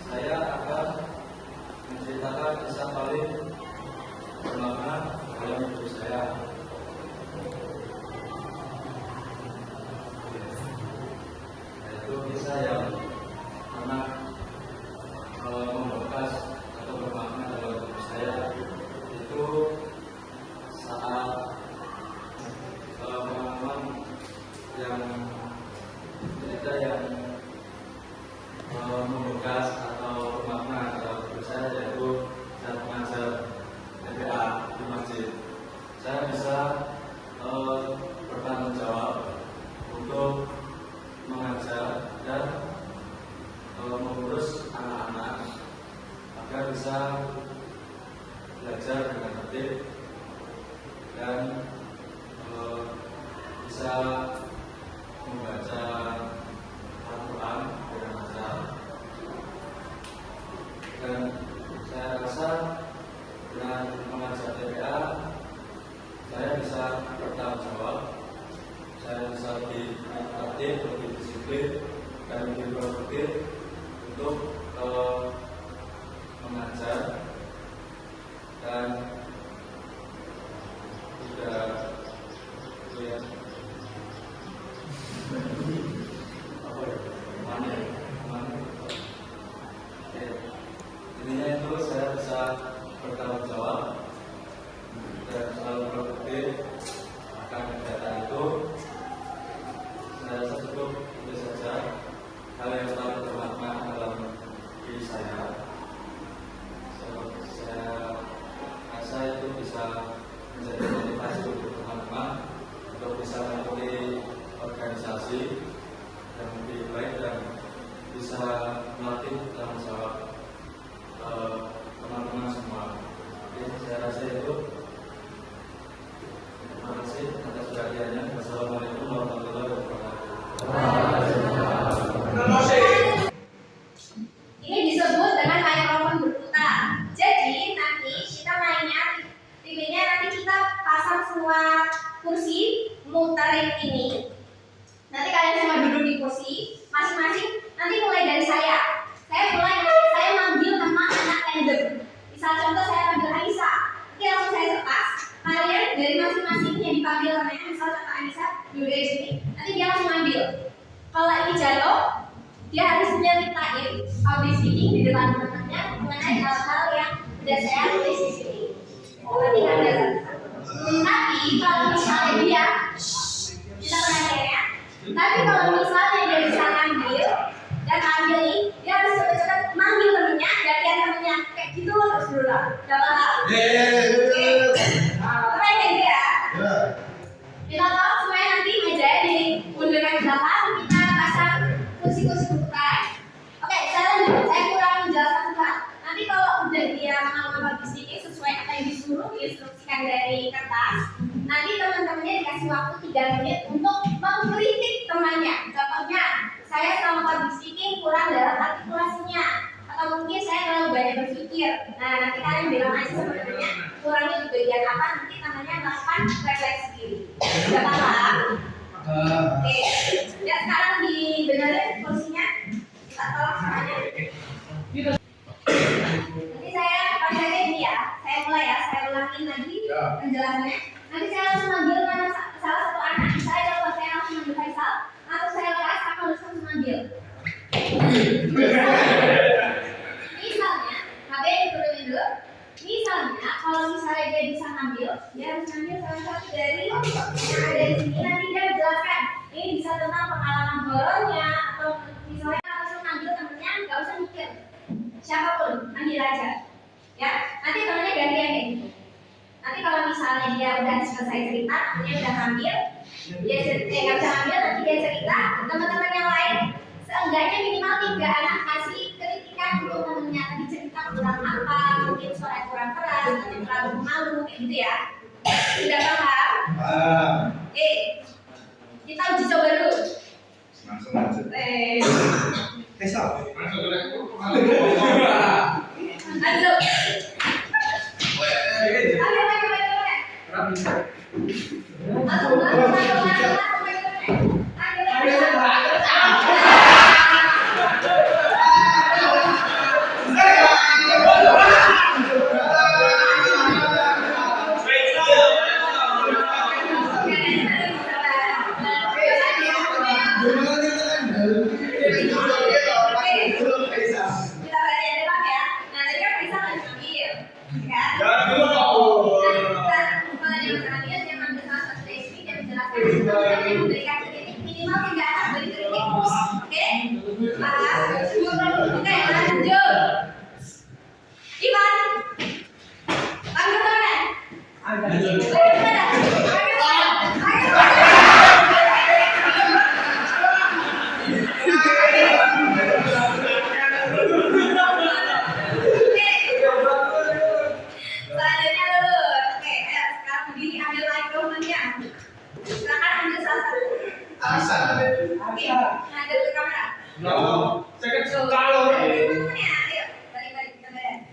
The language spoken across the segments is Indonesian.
Saya akan menceritakan kisah paling bermakna dalam hidup saya. Yaitu kisah yang pernah membekas atau bermakna dalam hidup saya. Itu saat pengalaman yang cerita yang membekas atau bermakna dalam hidup saya, yaitu saat mengajar TPA di masjid. Saya bisa bertanggung jawab untuk mengajar dan mengurus anak-anak agar bisa belajar dengan tertib dan bisa membaca Al-Quran dengan lancar. Dan saya rasa dengan mengajar TPA saya bisa bertanggung jawab, saya bisa lebih tertib, lebih disiplin dan lebih produktif untuk mengajar dan tidak intinya itu saya bisa bertanggung jawab dan selalu produktif akan kegiatan itu. Saya rasa cukup itu saja hal yang selalu bermakna dalam diri saya. Saya rasa itu bisa menjadi motivasi untuk teman-teman untuk bisa mengikuti organisasi yang lebih baik dan bisa melatih tanggung jawab teman-teman semua. Jadi saya rasa itu. Terima kasih atas perhatiannya. Wassalamualaikum warahmatullahi wabarakatuh. Ini disebut dengan mikrofon berputar. Jadi nanti kita mainnya, timnya nanti kita pasang semua kursi muterin ini. Nanti kalian semua duduk di kursi masing-masing. Nanti mulai dari saya. Saya manggil nama anak random. Misal contoh saya panggil Aisyah. Nanti langsung saya sepas. Kalian dari masing-masing yang dipanggil namanya, misal contoh Aisyah duduk di sini. Nanti dia langsung ambil. Kalau ini jatuh, dia harus menyeritain public speaking di depan teman-temannya mengenai hal-hal yang sudah saya tulis di sini. Tapi kalau misalnya dia, kita perhatiannya. Tapi kalau misalnya dia bisa ngambil dan ambil ini, dia harus cepat-cepat manggil temennya, gantian temennya kayak gitu terus berulang. Gak paham? Keren gitu ya? Kita tahu semuanya nanti mejanya dimundurkan ke belakang, kita pasang kursi-kursi berputar. Oke, saya lanjut. Saya kurang menjelaskan Tuhan. Nanti kalau udah dia mengalami bisnis sesuai apa yang disuruh diinstruksikan dari kertas, nanti teman-temannya dikasih waktu 3 menit untuk mengkritik temannya. Contohnya, saya selama public speaking kurang dalam artikulasinya, atau mungkin saya terlalu banyak berpikir. Nah, nanti kalian bilang aja sebenarnya kurangnya di bagian apa, nanti temannya melakukan refleksi diri. Sudah paham? Oke. Ya, sekarang dibenerin kursinya. Kita tolong semuanya. Nanti saya pakai ini ya. Saya mulai ya. Saya ulangin lagi penjelasannya. Nanti saya langsung manggil nama salah satu anak. Saya kalau saya langsung manggil Faisal, atau saya lepas akan langsung manggil. Misalnya, HB diturunin dulu. Misalnya, kalau misalnya dia bisa ngambil, dia harus ngambil salah satu dari yang ada di sini, nanti dia menjelaskan. Ini bisa tentang pengalaman horornya atau misalnya langsung manggil temennya, nggak usah mikir siapapun, ambil aja. Ya, nanti temennya gantian kayak gitu. Nanti kalau misalnya dia udah selesai cerita, dia udah hamil, dia nggak bisa hamil, nanti dia cerita, teman-teman yang lain seenggaknya minimal 3 anak kasih kritikan untuk temennya. Tadi cerita kurang apa, mungkin suara kurang keras, atau terlalu malu, kayak gitu ya. Sudah paham? Oke, kita uji coba dulu. Langsung aja. Lanjut.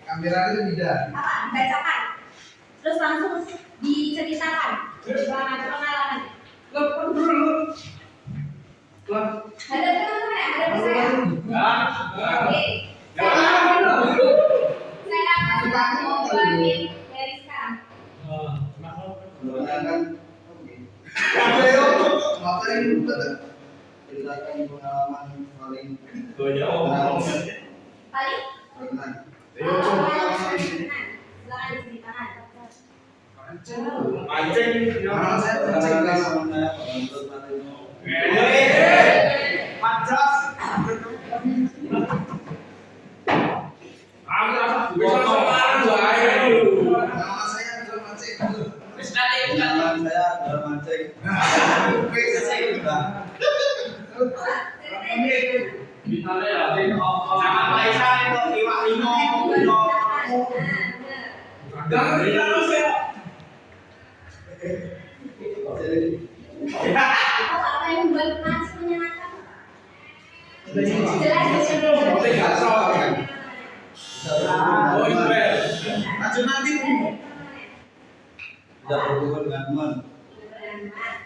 Kamera itu tidak. Bacakan. Terus langsung diceritakan pengalaman. Ada teman-teman ya? Ada saya? Oke. Saya akan membuat dari sekarang. Ngapain ceritakan pengalaman paling Paling? pernah. Silakan diceritakan. Orang saya pancing nama saya adalah mancing. Nama saya adalah mancing. Apa yang membuat mancing menyenangkan? Jelas. Lanjut nanti. Tidak berhubungan dengan teman. Menyenangkan.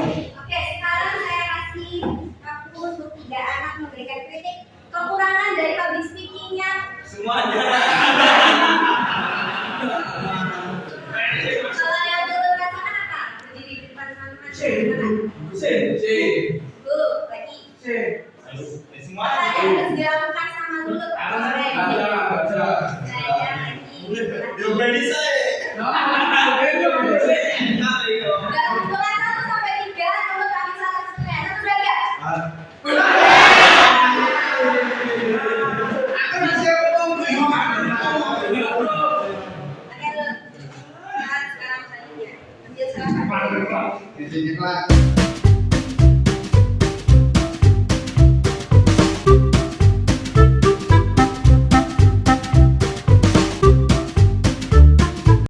Oke, sekarang saya kasih waktu untuk 3 anak memberikan kritik kekurangan dari public speaking-nya. Kalau yang dulu rasakan apa? Berdiri di depan teman-teman. Bu, lagi. Apa yang harus dilakukan sama dulu? Saya lagi. Dalam hitungan 1 sampai 3, mulut kami salah satunya. 1, 2, 3. Oke, lu. Sekarang selanjutnya. Ambil salah satu. Di sini lah.